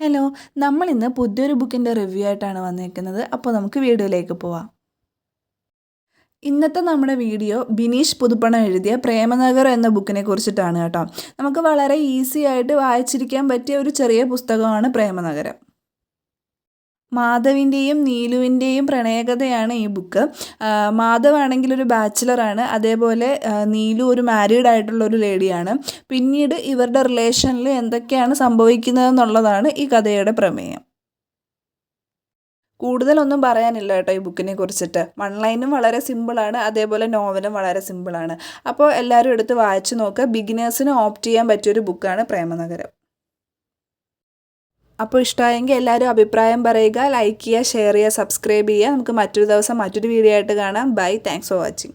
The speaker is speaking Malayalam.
ഹലോ, നമ്മളിന്ന് പുതിയൊരു ബുക്കിൻ്റെ റിവ്യൂ ആയിട്ടാണ് വന്നേക്കുന്നത്. അപ്പോൾ നമുക്ക് വീഡിയോയിലേക്ക് പോവാം. ഇന്നത്തെ നമ്മുടെ വീഡിയോ ബിനീഷ് പുതുപ്പണം എഴുതിയ പ്രേമനഗർ എന്ന ബുക്കിനെ കുറിച്ചിട്ടാണ് കേട്ടോ. നമുക്ക് വളരെ ഈസി ആയിട്ട് വായിച്ചിരിക്കാൻ പറ്റിയ ഒരു ചെറിയ പുസ്തകമാണ് പ്രേമനഗരം. മാധവിൻ്റെയും നീലുവിൻ്റെയും പ്രണയകഥയാണ് ഈ ബുക്ക്. മാധവ് ആണെങ്കിൽ ഒരു ബാച്ചിലറാണ്, അതേപോലെ നീലു ഒരു മാരീഡ് ആയിട്ടുള്ള ഒരു ലേഡിയാണ്. പിന്നീട് ഇവരുടെ റിലേഷനിൽ എന്തൊക്കെയാണ് സംഭവിക്കുന്നതെന്നുള്ളതാണ് ഈ കഥയുടെ പ്രമേയം. കൂടുതലൊന്നും പറയാനില്ല കേട്ടോ ഈ ബുക്കിനെ കുറിച്ചിട്ട്. വൺ ലൈനും വളരെ സിമ്പിളാണ്, അതേപോലെ നോവലും വളരെ സിമ്പിളാണ്. അപ്പോൾ എല്ലാവരും എടുത്ത് വായിച്ചു നോക്കുക. ബിഗിനേഴ്സിന് ഓപ്റ്റ് ചെയ്യാൻ പറ്റിയൊരു ബുക്കാണ് പ്രേമനഗരം. അപ്പോൾ ഇഷ്ടമായെങ്കിൽ എല്ലാവരും അഭിപ്രായം പറയുക, ലൈക്ക് ചെയ്യുക, ഷെയർ ചെയ്യുക, സബ്സ്ക്രൈബ് ചെയ്യുക. നമുക്ക് മറ്റൊരു ദിവസം മറ്റൊരു വീഡിയോ ആയിട്ട് കാണാം. Bye, thanks for watching.